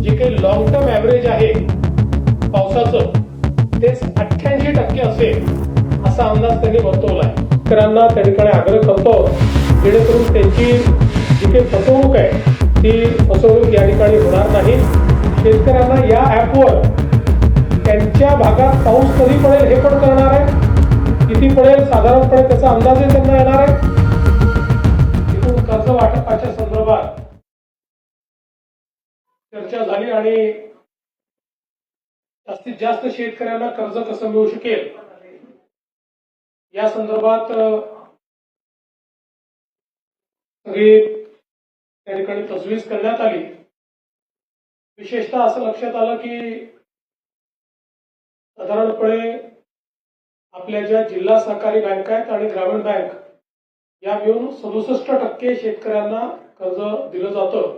जे काही long term average आहे पावसाचं तेच 88% असेल असा अंदाज त्यांनी वर्तवला आहे. शेतकऱ्यांना त्या ठिकाणी आग्रह करतो जेणेकरून त्यांची जी काही फसवणूक आहे ती फसवणूक या ठिकाणी होणार नाही. शेतकऱ्यांना या ॲपवर त्यांच्या भागात पाऊस कधी पडेल हे पण करणार आहे, किती पडेल साधारणपणे त्याचा अंदाजही त्यांना येणार आहे. एकूण कर्ज वाटपाच्या संदर्भात चर्चा झाली आणि जास्तीत जास्त शेतकऱ्यांना कर्ज कसं मिळू शकेल या संदर्भात सगळी त्या ठिकाणी तजवीज करण्यात आली. विशेषतः असं लक्षात आलं की साधारणपणे आपल्या ज्या जिल्हा सहकारी बँका आहेत आणि ग्रामीण बँक या मिळून 67% शेतकऱ्यांना कर्ज दिलं जातं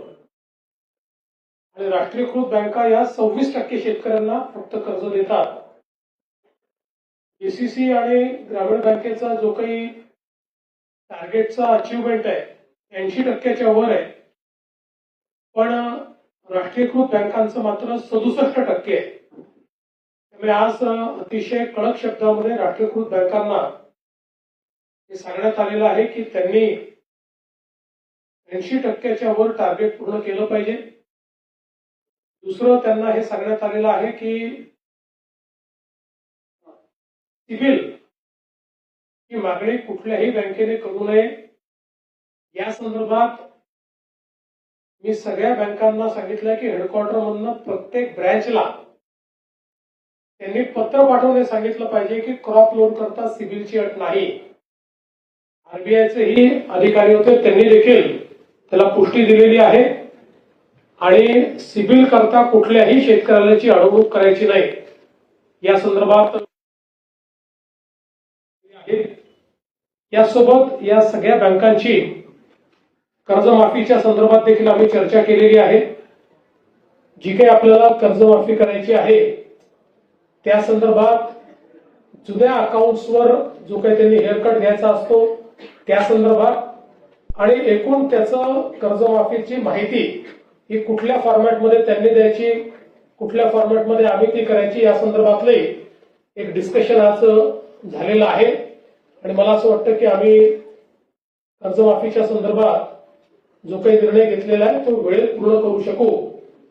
आणि राष्ट्रीयकृत बँका या 26% शेतकऱ्यांना फक्त कर्ज देतात. एसीसी आणि ग्रामीण बँकेचा जो काही टार्गेटचा अचिव्हमेंट आहे 80%च्या वर आहे, पण राष्ट्रीयकृत बँकांचं मात्र 67% आहे. त्यामुळे आज अतिशय कडक शब्दामध्ये राष्ट्रीयकृत बँकांना हे सांगण्यात आलेलं आहे की त्यांनी 80%च्या वर टार्गेट पूर्ण केलं पाहिजे. दुसरं त्यांना हे सांगण्यात आलेलं आहे की सिबिल ही मागणी कुठल्याही बँकेने करू नये. या संदर्भात मी सगळ्या बँकांना सांगितलं की हेडक्वार्टर मधनं प्रत्येक ब्रँचला त्यांनी पत्र पाठवून सांगितलं पाहिजे की क्रॉप लोन करता सिबिलची अट नाही. आरबीआयचे ही अधिकारी होते, त्यांनी देखील त्याला पुष्टी दिलेली आहे आणि सिबिल करता कुठल्याही शेतकऱ्याची अडवणूक करायची नाही या संदर्भात. यासोबत या सगळ्या बँकांची कर्जमाफीच्या संदर्भात देखील आम्ही चर्चा केलेली आहे. जी काही आपल्याला कर्जमाफी करायची आहे त्या संदर्भात जुन्या अकाउंट्सवर जो काही त्यांनी हेअरकट घ्यायचा असतो त्या संदर्भात आणि एकूण त्याचं कर्जमाफीची माहिती ही कुठल्या फॉर्मॅटमध्ये त्यांनी द्यायची, कुठल्या फॉर्मॅटमध्ये आम्ही ती करायची या संदर्भातले एक डिस्कशन आज झालेलं आहे. आणि मला असं वाटतं की आम्ही कर्जमाफीच्या संदर्भात जो काही निर्णय घेतलेला आहे तो वेळेत पूर्ण करू शकू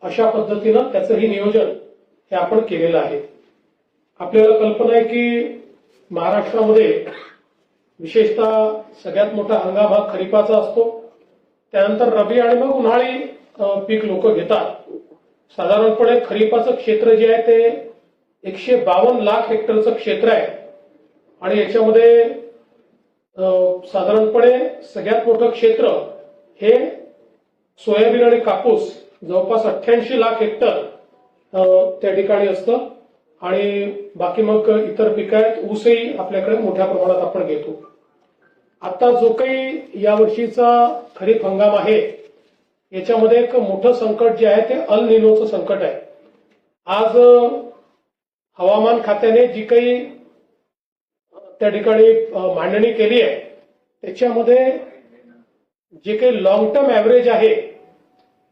अशा पद्धतीनं त्याचंही नियोजन हे आपण केलेलं आहे. आपल्याला कल्पना आहे की महाराष्ट्रामध्ये विशेषतः सगळ्यात मोठा हंगाम हा खरीपाचा असतो, त्यानंतर रबी आणि मग उन्हाळी पीक लोक घेतात. साधारणपणे खरीपाचं क्षेत्र जे आहे ते 152 लाख हेक्टरचं क्षेत्र आहे आणि याच्यामध्ये साधारणपणे सगळ्यात मोठं क्षेत्र हे सोयाबीन आणि कापूस जवळपास 88 लाख हेक्टर त्या ठिकाणी असतं आणि बाकी मग इतर पिकं आहेत. ऊसही आपल्याकडे मोठ्या प्रमाणात आपण घेतो. आता जो काही यावर्षीचा खरीप हंगाम आहे याच्यामध्ये एक मोठं संकट जे आहे ते अल निनोचं संकट आहे. आज हवामान खात्याने जी काही त्या ठिकाणी मांडणी केली आहे त्याच्यामध्ये जे काही लॉंग टर्म ॲव्हरेज आहे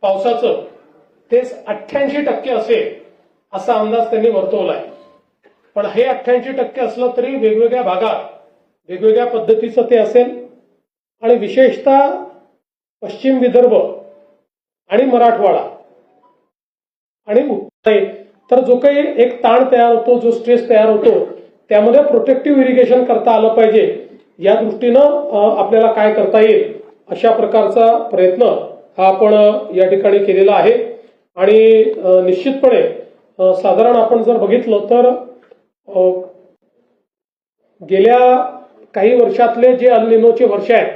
पावसाचं तेच 88% असेल असा अंदाज त्यांनी वर्तवला आहे. पण हे 88% असलं तरी वेगवेगळ्या भागात वेगवेगळ्या पद्धतीचं ते असेल आणि विशेषतः पश्चिम विदर्भ आणि मराठवाडा आणि उत्तर तर जो काही एक ताण तयार होतो, जो स्ट्रेस तयार होतो त्यामध्ये प्रोटेक्टिव्ह इरिगेशन करता आलं पाहिजे. या दृष्टीनं आपल्याला काय करता येईल अशा प्रकारचा प्रयत्न हा आपण या ठिकाणी केलेला आहे. आणि निश्चितपणे साधारण आपण जर बघितलं तर गेल्या काही वर्षातले जे अल निनोचे वर्ष आहेत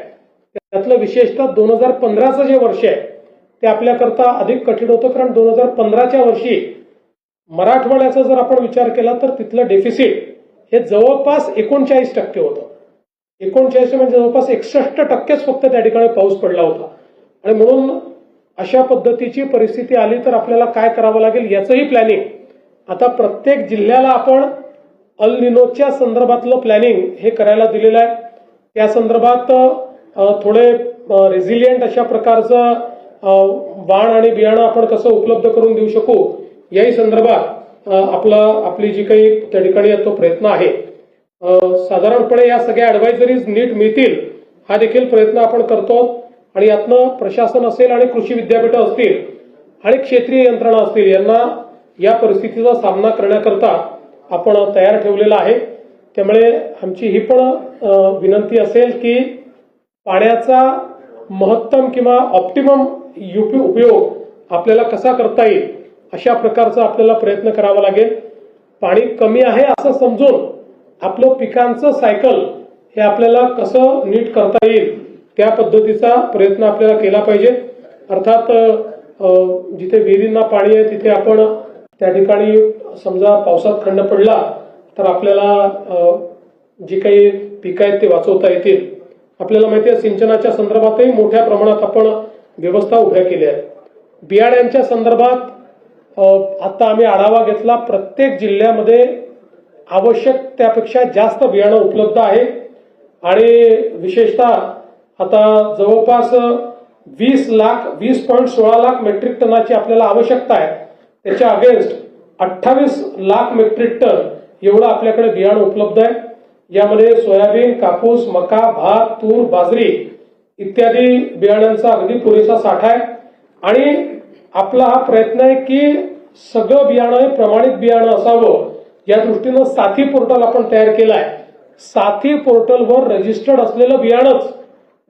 त्यातलं विशेषतः 2015चं जे वर्ष आहे ते आपल्याकरता अधिक कठीण होतं, कारण 2015च्या वर्षी मराठवाड्याचा जर आपण विचार केला तर तिथलं डेफिसिट हे जवळपास 39% होतं. 39 म्हणजे जवळपास 61%च फक्त त्या ठिकाणी पाऊस पडला होता. आणि म्हणून अशा पद्धतीची परिस्थिती आली तर आपल्याला काय करावं लागेल याचंही प्लॅनिंग आता प्रत्येक जिल्ह्याला आपण अल निनोच्या संदर्भातलं प्लॅनिंग हे करायला दिलेलं आहे. त्या संदर्भात थोडे रेझिलियंट अशा प्रकारचं वाण आणि बियाणं आपण कसं उपलब्ध करून देऊ शकू याही संदर्भात आपली जी काही त्या ठिकाणी तो प्रयत्न आहे. साधारणपणे या सगळ्या ॲडवायझरीज नीट मिळतील हा देखील प्रयत्न आपण करतो आणि यातनं प्रशासन असेल आणि कृषी विद्यापीठं असतील आणि क्षेत्रीय यंत्रणा असतील यांना या परिस्थितीचा सामना करण्याकरता आपण तयार ठेवलेला आहे. त्यामुळे आमची ही पण विनंती असेल की पाण्याचा महत्तम किंवा ऑप्टिमम उपयोग आपल्याला कसा करता येईल अशा प्रकारचा आपल्याला प्रयत्न करावा लागेल. पाणी कमी आहे असं समजून आपलं पिकांचं सायकल हे आपल्याला कसं नीट करता येईल त्या पद्धतीचा प्रयत्न आपल्याला केला पाहिजे. अर्थात जिथे विहिरींना पाणी आहे तिथे आपण त्या ठिकाणी समजा पावसात खंड पडला तर आपल्याला जी काही पिकं आहेत ते वाचवता येतील. आपल्याला माहिती आहे सिंचनाच्या संदर्भातही मोठ्या प्रमाणात आपण व्यवस्था उभ्या केल्या आहेत. बियाण्यांच्या संदर्भात आता आम्ही आढावा घेतला. प्रत्येक जिल्ह्यामध्ये आवश्यक त्यापेक्षा जास्त बियाणं उपलब्ध आहे आणि विशेषतः आता जवळपास 20.16 लाख मेट्रिक टनाची आपल्याला आवश्यकता आहे. त्याच्या अगेन्स्ट 28 लाख मेट्रिक टन एवढं आपल्याकडे बियाणं उपलब्ध आहे. यामध्ये सोयाबीन, कापूस, मका, भात, तूर, बाजरी इत्यादी बियाण्यांचा अगदी पुरेसा साठा आहे आणि आपला हा प्रयत्न आहे की सगळं बियाणं हे प्रमाणित बियाणं असावं या दृष्टीनं साथी पोर्टल आपण तयार केलं आहे. साथी पोर्टलवर रजिस्टर्ड असलेलं बियाणंच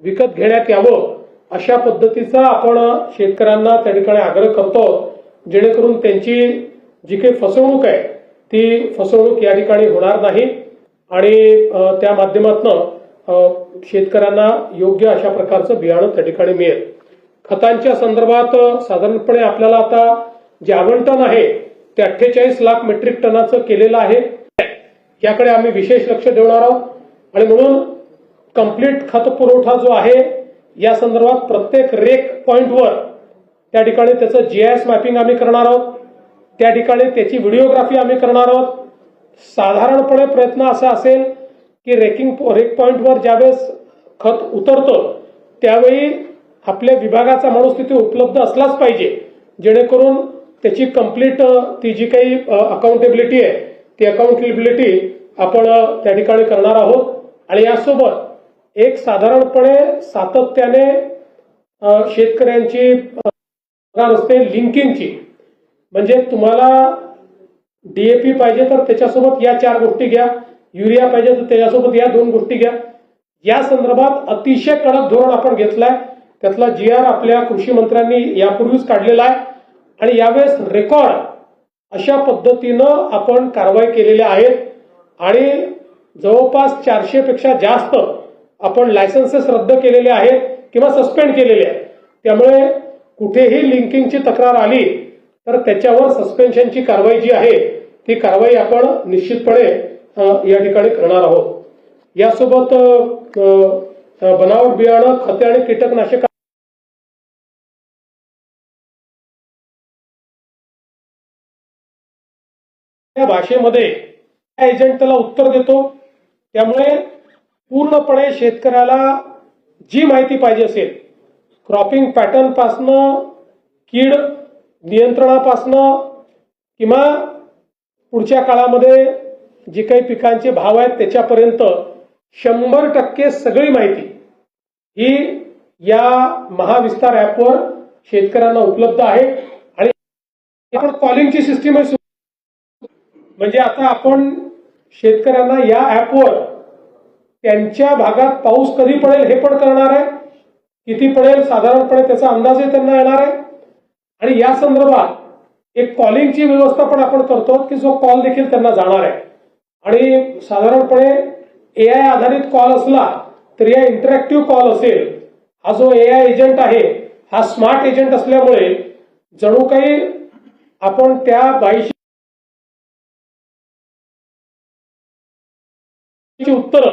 विकत घेण्यात यावं अशा पद्धतीचा आपण शेतकऱ्यांना त्या ठिकाणी आग्रह करतो जेणेकरून त्यांची जी काही फसवणूक आहे ती फसवणूक या ठिकाणी होणार नाही आणि त्या माध्यमातून शेतकऱ्यांना योग्य अशा प्रकारचं बियाणं त्या ठिकाणी मिळेल. खतांच्या संदर्भात साधारणपणे आपल्याला आता जे आवंटन आहे ते 48 लाख मेट्रिक टनाचं केलेलं आहे. याकडे आम्ही विशेष लक्ष देणार आहोत आणि म्हणून कंप्लीट खत पुरवठा जो आहे या संदर्भात प्रत्येक रेक पॉइंटवर त्या ठिकाणी त्याचं GIS मॅपिंग आम्ही करणार आहोत. त्या ठिकाणी त्याची व्हिडिओग्राफी आम्ही करणार आहोत. साधारणपणे प्रयत्न असा असेल की रेक पॉइंटवर ज्यावेळेस खत उतरतं त्यावेळी आपल्या विभागाचा माणूस तिथे उपलब्ध असलाच पाहिजे जेणेकरून त्याची कंप्लीट ती जी काही अकाउंटेबिलिटी आहे ती अकाउंटेबिलिटी आपण त्या ठिकाणी करणार आहोत. आणि यासोबत एक साधारणपणे सातत्याने शेतकऱ्यांची असते लिंकिंगची, म्हणजे तुम्हाला DAP पाहिजे तर त्याच्यासोबत या 4 गोष्टी घ्या, युरिया पाहिजे तर त्याच्यासोबत या 2 गोष्टी घ्या. या संदर्भात अतिशय कडक धोरण आपण घेतलाय. त्यातला GR आपल्या कृषी मंत्र्यांनी यापूर्वीच काढलेला आहे आणि यावेळेस रेकॉर्ड अशा पद्धतीनं आपण कारवाई केलेल्या आहेत आणि जवळपास 400 पेक्षा जास्त आपण लायसन्सेस रद्द केलेले आहेत किंवा सस्पेंड केलेले आहेत. त्यामुळे कुठेही लिंकिंगची तक्रार आली तर त्याच्यावर सस्पेन्शनची कारवाई जी आहे ती कारवाई आपण निश्चितपणे या ठिकाणी करणार आहोत. यासोबत बनावट बियाणं, खते आणि कीटकनाशक भाषेमध्ये एजंट त्याला उत्तर देतो. त्यामुळे पूर्णपणे शेतकऱ्याला जी माहिती पाहिजे असेल क्रॉपिंग पॅटर्न पासनं, कीड नियंत्रणापासनं किंवा पुढच्या काळामध्ये जी काही पिकांचे भाव आहेत त्याच्यापर्यंत 100% सगळी माहिती ही या महाविस्तार ॲपवर शेतकऱ्यांना उपलब्ध आहे. आणि आपण कॉलिंगची सिस्टीम आहे, म्हणजे आता आपण शेतकऱ्यांना या ॲपवर त्यांच्या भागात पाऊस कधी पडेल हे पण करणार आहे, किती पडेल साधारणपणे त्याचा अंदाजही त्यांना येणार आहे आणि या संदर्भात एक कॉलिंगची व्यवस्था पण आपण करतो की जो कॉल देखील त्यांना जाणार आहे. आणि साधारणपणे AI आधारित कॉल असला तर या इंटरॅक्टिव्ह कॉल असेल. हा जो AI एजंट आहे हा स्मार्ट एजंट असल्यामुळे जणू काही आपण त्या बाईशी उत्तर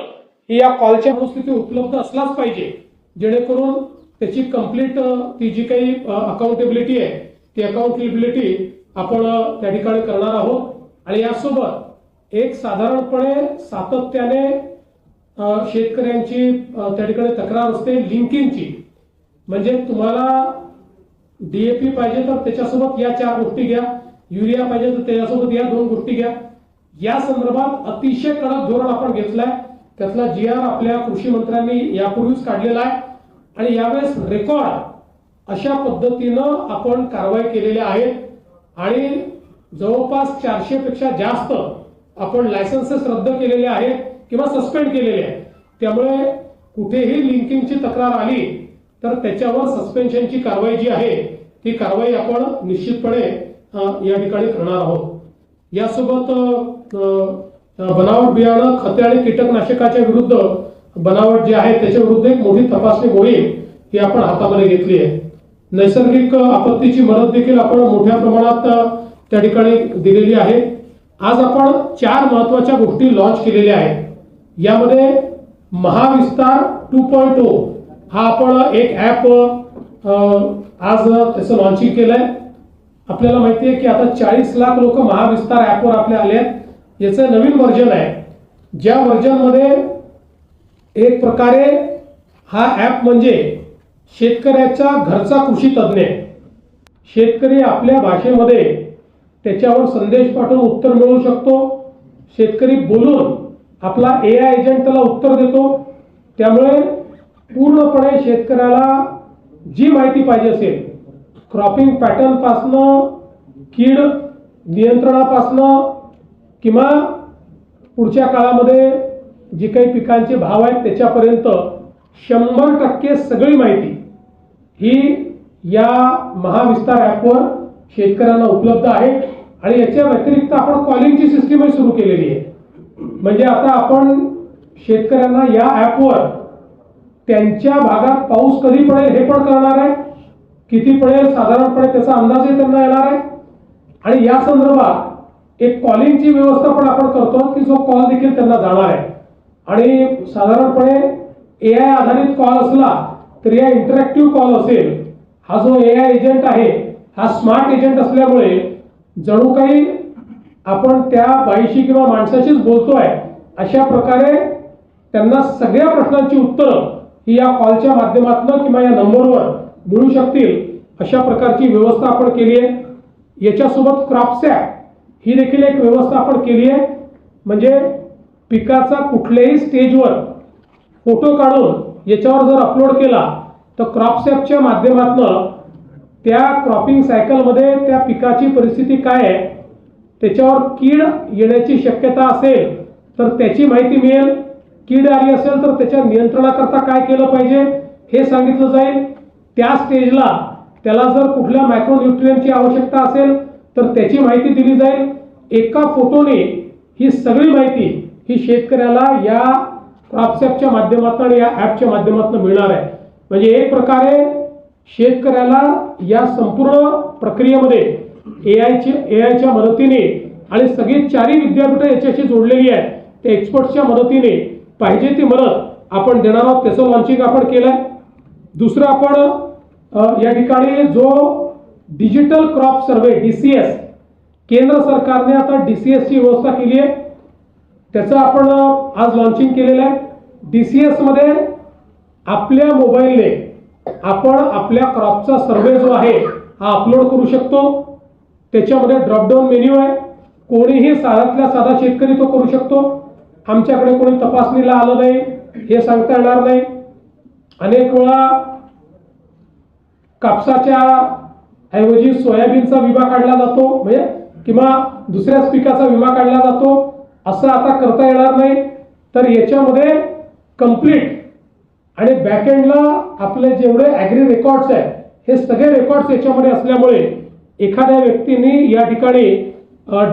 ही या कॉलच्या परिस्थिती उपलब्ध असलाच पाहिजे जेणेकरून त्याची कंप्लीट ती जी काही अकाउंटेबिलिटी आहे ती अकाउंटेबिलिटी आपण त्या ठिकाणी करणार आहोत. आणि यासोबत एक साधारणपणे सातत्याने शेतकऱ्यांची त्या ठिकाणी तक्रार असते लिंकिंगची, म्हणजे तुम्हाला डीएपी पाहिजे तर त्याच्यासोबत या 4 गोष्टी घ्या, युरिया पाहिजे तर त्याच्यासोबत या 2 गोष्टी घ्या. या संदर्भात अतिशय कडक धोरण आपण घेतलंय. त्यातला GR आपल्या कृषी मंत्र्यांनी यापूर्वीच काढलेला आहे आणि यावेळेस रेकॉर्ड अशा पद्धतीनं आपण कारवाई केलेल्या आहेत आणि जवळपास 400 पेक्षा जास्त आपण लायसन्सेस रद्द केलेले आहेत किंवा सस्पेंड केलेले आहेत. त्यामुळे कुठेही लिंकिंगची तक्रार आली तर त्याच्यावर सस्पेन्शनची कारवाई जी आहे ती कारवाई आपण निश्चितपणे या ठिकाणी करणार आहोत. यासोबत बनावट बियाणं, खते आणि कीटकनाशकाच्या विरुद्ध बनावट जे आहे त्याच्या विरुद्ध एक मोठी तपासणी मोहीम ही आपण हातामध्ये घेतली आहे. नैसर्गिक आपत्तीची मदत देखील आपण मोठ्या प्रमाणात त्या ठिकाणी दिलेली आहे. आज आपण 4 महत्वाच्या गोष्टी लॉन्च केलेल्या आहेत. यामध्ये महाविस्तार 2.0 हा आपण एक ऍप आज त्याचं लॉन्चिंग केलंय. आपल्याला माहिती आहे की आता 40 लाख लोक महाविस्तार ऍपवर आपले आले आहेत. याचं नवीन व्हर्जन आहे, ज्या व्हर्जनमध्ये एक प्रकारे हा ऍप म्हणजे शेतकऱ्याचा घरचा कृषी तज्ञ, शेतकरी आपल्या भाषेमध्ये त्याच्यावर संदेश पाठवून उत्तर मिळवू शकतो. शेतकरी बोलून आपला AI एजंट त्याला उत्तर देतो. त्यामुळे पूर्णपणे शेतकऱ्याला जी माहिती पाहिजे असेल, क्रॉपिंग पॅटर्न पासनं, कीड नियंत्रणापासनं किंवा पुढच्या काळामध्ये जी काही पिकांचे भाव आहेत त्याच्यापर्यंत 100% सगळी माहिती ही या महाविस्तार ॲपवर शेतकऱ्यांना उपलब्ध आहे. आणि याच्या व्यतिरिक्त आपण कॉलिंगची सिस्टीमही सुरू केलेली आहे. म्हणजे आता आपण शेतकऱ्यांना या ॲपवर त्यांच्या भागात पाऊस कधी पडेल हे पण कळणार आहे, किती पडेल साधारणपणे त्याचा अंदाजही त्यांना येणार आहे. आणि या संदर्भात एक कॉलिंगची व्यवस्था पण आपण करतो की जो कॉल देखील त्यांना जाणार आहे. आणि साधारणपणे AI आधारित कॉल असला तर या इंटरॅक्टिव्ह कॉल असेल, हा जो AI एजंट आहे हा स्मार्ट एजंट असल्यामुळे जणू काही आपण त्या बाईशी किंवा माणसाशीच बोलतोय अशा प्रकारे त्यांना सगळ्या प्रश्नांची उत्तरं ही या कॉलच्या माध्यमातून किंवा या नंबरवर मिळू शकतील अशा प्रकारची व्यवस्था आपण केली आहे. याच्यासोबत क्रॉपसॅप ही देखील एक व्यवस्था आपण केली आहे. म्हणजे पिकाचा कुठल्याही स्टेजवर फोटो काढून याच्यावर जर अपलोड केला तर क्रॉपसॅपच्या माध्यमातून त्या क्रॉपिंग सायकलमध्ये त्या पिकाची परिस्थिती काय आहे, त्याच्यावर कीड येण्याची शक्यता असेल तर त्याची माहिती मिळेल, कीड आली असेल तर त्याच्या नियंत्रणाकरता काय केलं पाहिजे हे सांगितलं जाईल. त्या स्टेजला त्याला जर कुठल्या मायक्रोन्यूट्रिएंटची आवश्यकता असेल तर त्याची माहिती दिली जाईल. एका फोटोने ही सगळी माहिती ही शेतकऱ्याला या क्रॉपसॅपच्या माध्यमातून आणि या ॲपच्या माध्यमातून मिळणार आहे. म्हणजे एक प्रकारे शेतकऱ्याला या संपूर्ण प्रक्रियेमध्ये एआयच्या मदतीने आणि सगळी 4 विद्यापीठं याच्याशी जोडलेली आहेत त्या एक्सपर्ट्सच्या मदतीने पाहिजे ती मदत आपण देणार आहोत. त्याचं लॉन्चिंग आपण केलंय. दुसरं आपण या ठिकाणी जो डिजिटल क्रॉप सर्वे DCS केंद्र सरकारने आता DCS ची व्यवस्था केली आहे, त्याचं आपण आज लॉन्चिंग केलेलं आहे. DCS मध्ये आपल्या मोबाईलने आपण आपल्या क्रॉपचा सर्वे जो आहे हा अपलोड करू शकतो. त्याच्यामध्ये ड्रॉपडाऊन मेन्यू आहे. कोणीही साधातल्या साधा शेतकरी तो करू शकतो. आमच्याकडे कोणी तपासणीला आलं नाही हे सांगता येणार नाही. अनेक वेळा कापसाच्या ऐवजी सोयाबीनचा विमा काढला जातो म्हणजे किंवा दुसऱ्याच पिकाचा विमा काढला जातो, असं आता करता येणार नाही. तर याच्यामध्ये कंप्लीट आणि बॅकएंडला आपले जेवढे ॲग्री रेकॉर्ड्स आहेत हे सगळे रेकॉर्ड्स याच्यामध्ये असल्यामुळे एखाद्या व्यक्तीने या ठिकाणी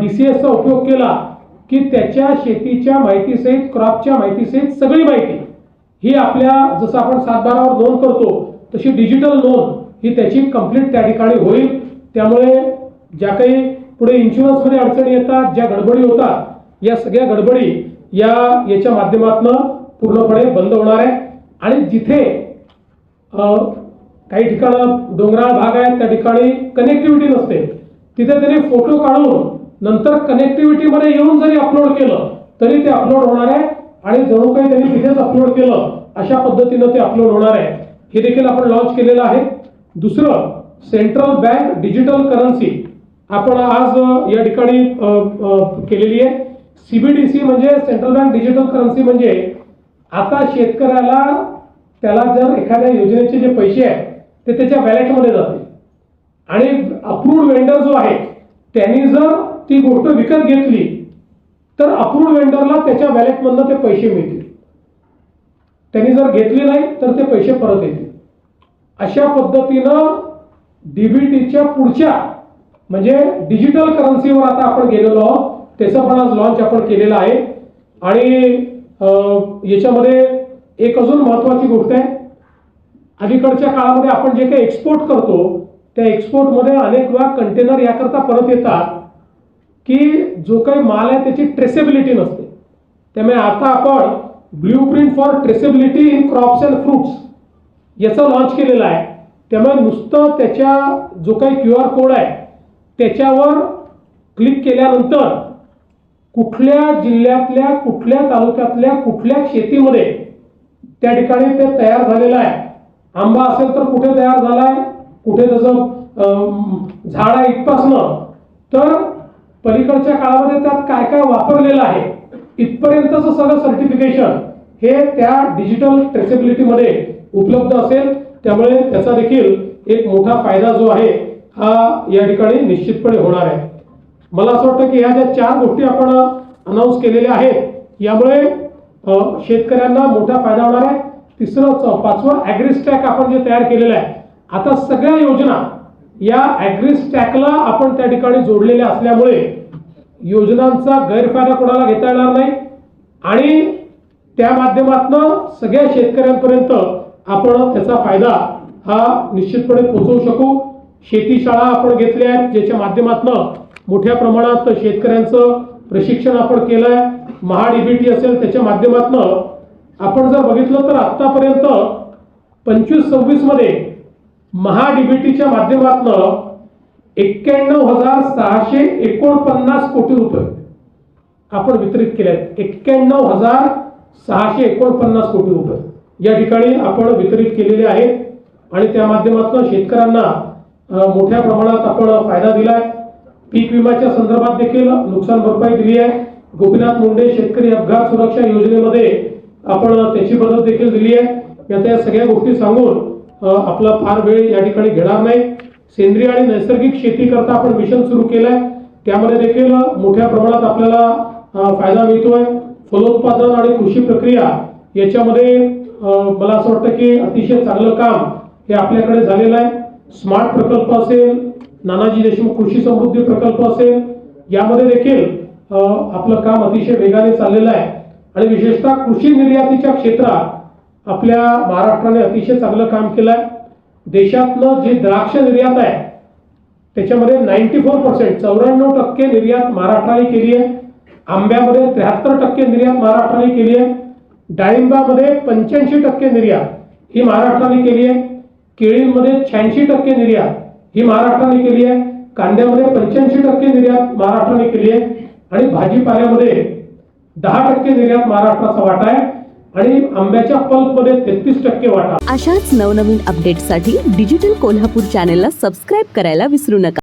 DCSचा उपयोग केला की त्याच्या शेतीच्या माहितीसहित क्रॉपच्या माहितीसहित सगळी माहिती ही आपल्या जसं आपण 7/12 वर नोंद करतो तशी डिजिटल नोंद ही त्याची कंप्लीट त्या ठिकाणी होईल. त्यामुळे ज्या काही पुढे इन्शुरन्समध्ये अडचणी येतात, ज्या गडबडी होतात, या सगळ्या गडबडी याच्या माध्यमातून पूर्णपणे बंद होणार आहे. आणि जिथे काही ठिकाणं डोंगराळ भाग आहेत त्या ठिकाणी कनेक्टिव्हिटी नसते, तिथे त्यांनी फोटो काढून नंतर कनेक्टिव्हिटीमध्ये येऊन जरी अपलोड केलं तरी ते अपलोड होणार आहे. आणि जणू काही त्यांनी तिथेच अपलोड केलं अशा पद्धतीनं ते अपलोड होणार आहे. हे देखील आपण लॉन्च केलेलं आहे. दुसरं सेंट्रल बँक डिजिटल करन्सी आपण आज या ठिकाणी केलेली आहे. CBDC म्हणजे सेंट्रल बँक डिजिटल करन्सी म्हणजे आता शेतकऱ्याला त्याला जर एखाद्या योजनेचे जे पैसे आहेत ते त्याच्या वॅलेटमध्ये जाते आणि अप्रूव्ड वेंडर जो आहे त्यांनी जर ती गोष्ट विकत घेतली तर अप्रूव्ड वेंडरला त्याच्या वॅलेटमधनं ते पैसे मिळतील. त्यांनी जर घेतली नाही तर ते पैसे परत येतील. अशा पद्धतीनं DBTच्या पुढच्या म्हणजे डिजिटल करन्सीवर आता आपण गेलेलो आहोत. त्याचं पण आज लॉन्च आपण केलेलं आहे. आणि याच्यामध्ये एक अजून महत्वाची गोष्ट आहे, अलीकडच्या काळामध्ये आपण जे काही एक्सपोर्ट करतो त्या एक्सपोर्टमध्ये अनेक वेळा कंटेनर याकरता परत येतात की जो काही माल आहे त्याची ट्रेसेबिलिटी नसते. त्यामुळे आता आपण blueprint for traceability in crops and fruits याचं लॉन्च केलेलं आहे. त्यामुळे नुसतं त्याच्या जो काही QR कोड आहे त्याच्यावर क्लिक केल्यानंतर कुठल्या जिल्ह्यातल्या कुठल्या तालुक्यातल्या कुठल्या शेतीमध्ये त्या ठिकाणी ते तयार झालेलं आहे. आंबा असेल तर कुठे तयार झालाय, कुठे त्याचं झाड आहे इथपासनं तर पलीकडच्या काळामध्ये त्यात काय काय वापरलेलं आहे इथपर्यंतचं सगळं सर्टिफिकेशन हे त्या डिजिटल ट्रेसेबिलिटीमध्ये उपलब्ध असेल. त्यामुळे त्याचा देखील एक मोठा फायदा जो आहे हा या ठिकाणी निश्चितपणे होणार आहे. मला असं वाटतं की ह्या ज्या 4 गोष्टी आपण अनाऊन्स केलेल्या आहेत यामुळे शेतकऱ्यांना मोठा फायदा होणार आहे. तिसरं 5वं ॲग्रीस्टॅक आपण जे तयार केलेलं आहे, आता सगळ्या योजना या ॲग्रीस्टॅकला आपण त्या ठिकाणी जोडलेल्या असल्यामुळे योजनांचा गैरफायदा कोणाला घेता येणार नाही आणि त्या माध्यमातून सगळ्या शेतकऱ्यांपर्यंत आपण त्याचा फायदा हा निश्चितपणे पोहोचवू शकू. शेती शाळा आपण घेतल्या आहेत ज्याच्या माध्यमातून मोठ्या प्रमाणात शेतकऱ्यांचं प्रशिक्षण आपण केलं आहे. MHA-DBT असेल त्याच्या माध्यमातून आपण जर बघितलं तर आतापर्यंत 25-26 मध्ये MHA-DBTच्या माध्यमातून 91,649 कोटी रुपये आपण वितरित केले आहेत. 91,649 कोटी रुपये या ठिकाणी आपण वितरित केलेले आहेत आणि त्या माध्यमातून शेतकऱ्यांना मोठ्या प्रमाणात आपण फायदा दिलाय. पीक विम्याच्या संदर्भात देखील नुकसान भरपाई दिली आहे. गोपीनाथ मुंडे शेतकरी अपघात सुरक्षा योजनेमध्ये आपण त्याची मदत देखील दिली आहे. या सगळ्या गोष्टी सांगून आपला फार वेळ या ठिकाणी घेणार नाही. सेंद्रिय आणि नैसर्गिक शेती करता आपण मिशन सुरू केलंय, त्यामध्ये देखील मोठ्या प्रमाणात आपल्याला फायदा मिळतोय. फलोत्पादन आणि कृषी प्रक्रिया याच्यामध्ये मला असं वाटतं की अतिशय चांगलं काम हे आपल्याकडे झालेलं आहे. स्मार्ट प्रकल्प असेल, नानाजी देशमुख कृषी समृद्धी प्रकल्प असेल, यामध्ये देखील आपलं काम अतिशय वेगाने चाललेलं आहे आणि विशेषतः कृषी निर्यातीच्या क्षेत्रात आपल्या महाराष्ट्राने अतिशय चांगलं काम केलं आहे. देशातलं जे द्राक्ष निर्यात आहे त्याच्यामध्ये 94% 94% निर्यात महाराष्ट्राने केली आहे. आंब्यामध्ये 73% निर्यात महाराष्ट्राने केली आहे. डाळिंबामध्ये 85% निर्यात ही महाराष्ट्राने केली आहे. केळीमध्ये 86% निर्यात ही महाराष्ट्राने केली आहे. कांद्यामध्ये 85% निर्यात महाराष्ट्राने केली आहे आणि भाजीपाल्यामध्ये 10% निर्यात महाराष्ट्राचा वाटा आहे आणि आंब्याच्या पल्पमध्ये 33% वाटा. अशाच नवनवीन अपडेट्ससाठी डिजिटल कोल्हापूर चॅनेलला सबस्क्राईब करायला विसरू नका.